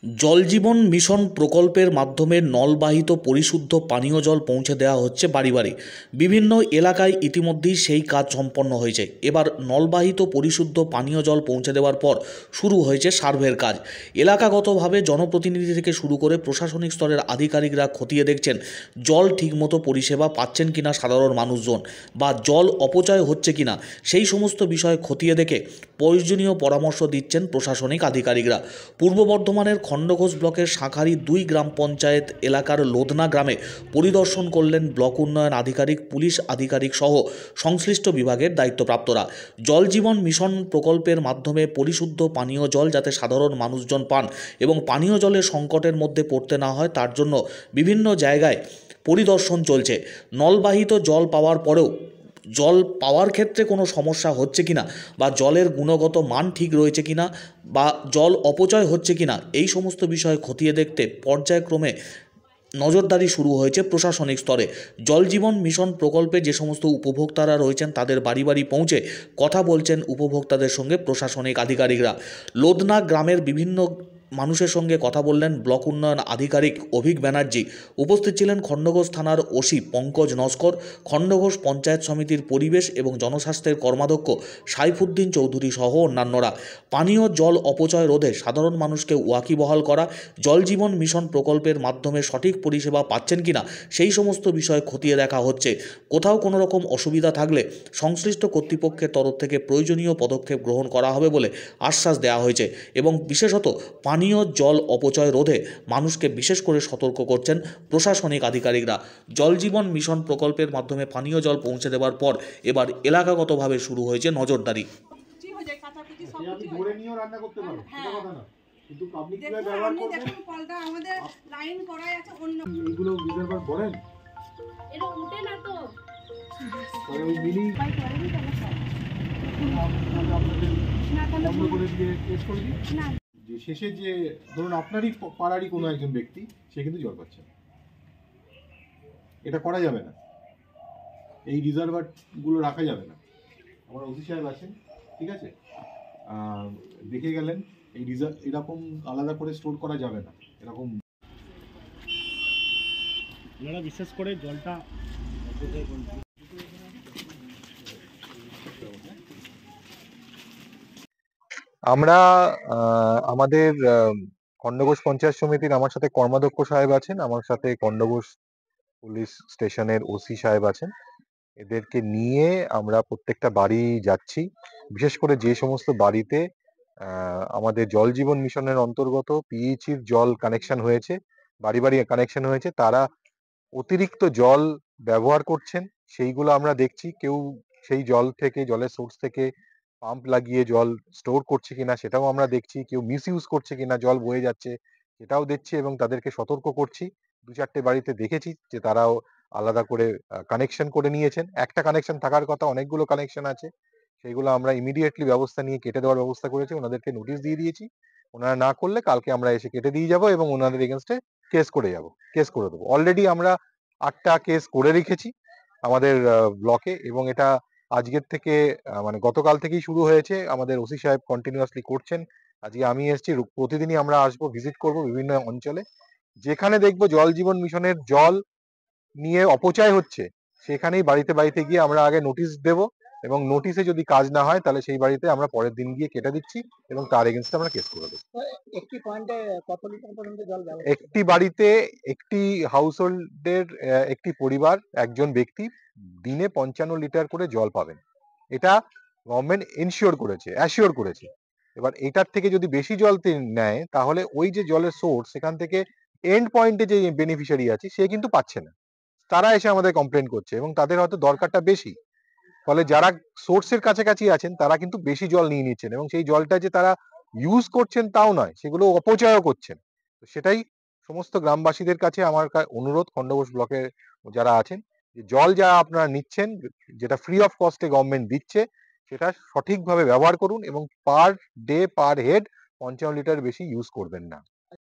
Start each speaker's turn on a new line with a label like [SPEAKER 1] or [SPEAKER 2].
[SPEAKER 1] জল জীবন মিশন প্রকল্পের মাধ্যমে নলবাহিত পরিশুদ্ধ পানীয় জল পৌঁছে দেওয়া হচ্ছে বাড়ি বাড়ি। বিভিন্ন এলাকায় ইতিমধ্যেই সেই কাজ সম্পন্ন হয়েছে। এবার নলবাহিত পরিশুদ্ধ পানীয় জল পৌঁছে দেওয়ার পর শুরু হয়েছে সার্ভের কাজ। এলাকাগতভাবে জনপ্রতিনিধি থেকে শুরু করে প্রশাসনিক স্তরের আধিকারিকরা খতিয়ে দেখছেন জল ঠিকমতো পরিষেবা পাচ্ছেন কিনা সাধারণ মানুষজন, বা জল অপচয় হচ্ছে কিনা সেই সমস্ত বিষয় খতিয়ে দেখে প্রয়োজনীয় পরামর্শ দিচ্ছেন প্রশাসনিক আধিকারিকরা। পূর্ব বর্ধমানের খণ্ডঘোষ ব্লকের শাঁখারি ২ গ্রাম পঞ্চায়েত এলাকার লোধনা গ্রামে পরিদর্শন করলেন ব্লক উন্নয়ন আধিকারিক, পুলিশ আধিকারিক সহ সংশ্লিষ্ট বিভাগের দায়িত্বপ্রাপ্তরা। জল জীবন মিশন প্রকল্পের মাধ্যমে পরিশুদ্ধ পানীয় জল যাতে সাধারণ মানুষজন পান এবং পানীয় জলের সংকটের মধ্যে পড়তে না হয় তার জন্য বিভিন্ন জায়গায় পরিদর্শন চলছে। নলবাহিত জল পাওয়ার পরেও জল পাওয়ার ক্ষেত্রে কোনো সমস্যা হচ্ছে কিনা, বা জলের গুণগত মান ঠিক রয়েছে কিনা, বা জল অপচয় হচ্ছে কিনা, এই সমস্ত বিষয় খতিয়ে দেখতে পর্যায়ক্রমে নজরদারি শুরু হয়েছে প্রশাসনিক স্তরে। জল জীবন মিশন প্রকল্পে যে সমস্ত উপভোক্তারা রয়েছেন তাদের বাড়ি বাড়ি পৌঁছে কথা বলছেন উপভোক্তাদের সঙ্গে প্রশাসনিক আধিকারিকরা। লোধনা গ্রামের বিভিন্ন মানুষের সঙ্গে কথা বললেন ব্লক উন্নয়ন আধিকারিক অভিক ব্যানার্জি। উপস্থিত ছিলেন খণ্ডঘোষ থানার ওসি পঙ্কজ নস্কর, খণ্ডঘোষ পঞ্চায়েত সমিতির পরিবেশ এবং জনস্বাস্থ্যের কর্মাধ্যক্ষ সাইফুদ্দিন চৌধুরী সহ অন্যান্যরা। পানীয় জল অপচয় রোধে সাধারণ মানুষকে ওয়াকিবহাল করা, জল জীবন মিশন প্রকল্পের মাধ্যমে সঠিক পরিষেবা পাচ্ছেন কিনা সেই সমস্ত বিষয় খতিয়ে দেখা হচ্ছে। কোথাও কোনো রকম অসুবিধা থাকলে সংশ্লিষ্ট কর্তৃপক্ষের তরফ থেকে প্রয়োজনীয় পদক্ষেপ গ্রহণ করা হবে বলে আশ্বাস দেওয়া হয়েছে এবং বিশেষত পানীয় জল অপচয় রোধে মানুষকে বিশেষ করে সতর্ক করছেন প্রশাসনিক আধিকারিকরা। জল জীবন মিশন প্রকল্পের মাধ্যমে পানীয় জল পৌঁছে দেওয়ার পর এবার এলাকাগতভাবে শুরু হয়েছে নজরদারি।
[SPEAKER 2] কিন্তু পাবলিক প্লেস ব্যবহার করবেন, দেখুন কলটা আমাদের লাইন করাই আছে অন্য এইগুলো রিজার্ভার করেন, এটা উঠে না তো আর ওই মিলি বাই করেনি কেন স্যার আপনাদের না কেন বন্ধ করে দিয়ে টেস্ট করে দিই না, যে শেষে যে ধরুন আপনারই পাড়ারই কোনো একজন ব্যক্তি সে কিন্তু জল পাচ্ছে না, এটা করা যাবে না, এই রিজার্ভার গুলো রাখা যাবে না। আমার ওসি সাহেব আছেন, ঠিক আছে, দেখে গেলেন এই এরকম আলাদা করে স্টোর করা যাবে না, এরকম আপনারা বিশেষ করে জলটা
[SPEAKER 3] আমরা আমাদের খণ্ডঘোষ পঞ্চায়েত সমিতির আমার সাথে কর্মাধ্যক্ষ সাহেব আছেন, আমার সাথে খণ্ডঘোষ পুলিশ স্টেশনের ওসি সাহেব আছেন। এদেরকে নিয়ে আমরা প্রত্যেকটা বাড়ি যাচ্ছি, বিশেষ করে যে সমস্ত বাড়িতে আমাদের জল জীবন মিশনের অন্তর্গত পিএইচির জল কানেকশন হয়েছে, বাড়ি বাড়ি কানেকশন হয়েছে, তারা অতিরিক্ত জল ব্যবহার করছেন সেইগুলো আমরা দেখছি। কেউ সেই জল থেকে, জলের সোর্স থেকে পাম্প লাগিয়ে জল স্টোর করছে কিনা সেটাও আমরা দেখছি, কেউ মিস ইউজ করছে কিনা, জল বয়ে যাচ্ছে সেটাও দেখছি এবং তাদেরকে সতর্ক করছি। ২-৪টে বাড়িতে দেখেছি যে তারাও আলাদা করে কানেকশন করে নিয়েছেন। একটা কানেকশন থাকার কথা, অনেকগুলো কানেকশন আছে, সেইগুলো আমরা ইমিডিয়েটলি ব্যবস্থা নিয়ে কেটে দেওয়ার ব্যবস্থা করেছি, ওনাদেরকে নোটিশ দিয়ে দিয়েছি। ওনারা না করলে কালকে আমরা এসে কেটে দিয়ে যাব এবং ওনাদের এগেনস্টে কেস করে দেবো। অলরেডি আমরা ৮টা কেস করে রেখেছি আমাদের ব্লকে, এবং এটা আজকের থেকে মানে গতকাল থেকেই শুরু হয়েছে। আমাদের ওসি সাহেব কন্টিনিউয়াসলি করছেন। আজকে আমি এসেছি, প্রতিদিনই আমরা আসবো, ভিজিট করব বিভিন্ন অঞ্চলে, যেখানে দেখবো জল জীবন মিশনের জল নিয়ে অপচয় হচ্ছে সেখানেই বাড়িতে বাড়িতে গিয়ে আমরা আগে নোটিশ দেব, এবং নোটিশে যদি কাজ না হয় তাহলে সেই বাড়িতে আমরা পরের দিন গিয়ে কেটে দিচ্ছি এবং তার এগেনস্টে আমরা কেস করে দেবো।
[SPEAKER 2] একটি পয়েন্টে কত লিটার পর্যন্ত জল ব্যবহার?
[SPEAKER 3] একটি বাড়িতে, একটি হাউসহোল্ডের, একটি পরিবার, একজন ব্যক্তি দিনে ৫৫ লিটার করে জল পাবেন। এটা গভর্নমেন্ট অ্যাসিওর করেছে। এবার এটার থেকে যদি বেশি জল নেয় তাহলে ওই যে জলের সোর্স, সেখান থেকে এন্ড পয়েন্টে যে বেনিফিশিয়ারি আছে সে কিন্তু পাচ্ছে না। তারা এসে আমাদের কমপ্লেন করছে এবং তাদের হয়তো দরকারটা বেশি, ফলে যারা সোর্সের কাছাকাছি আছেন তারা কিন্তু বেশি জল নিয়ে নিচ্ছেন এবং সেই জলটা যে তারা ইউজ করছেন তাও নয়, সেগুলো অপচয়ও করছেন। তো সেটাই সমস্ত গ্রামবাসীদের কাছে আমার অনুরোধ, খণ্ডঘোষ ব্লকের যারা আছেন, যে জল যা আপনারা নিচ্ছেন, যেটা ফ্রি অফ কস্টে গভর্নমেন্ট দিচ্ছে, সেটা সঠিকভাবে ব্যবহার করুন এবং per day per head ৫৫ litre বেশি ইউজ করবেন না।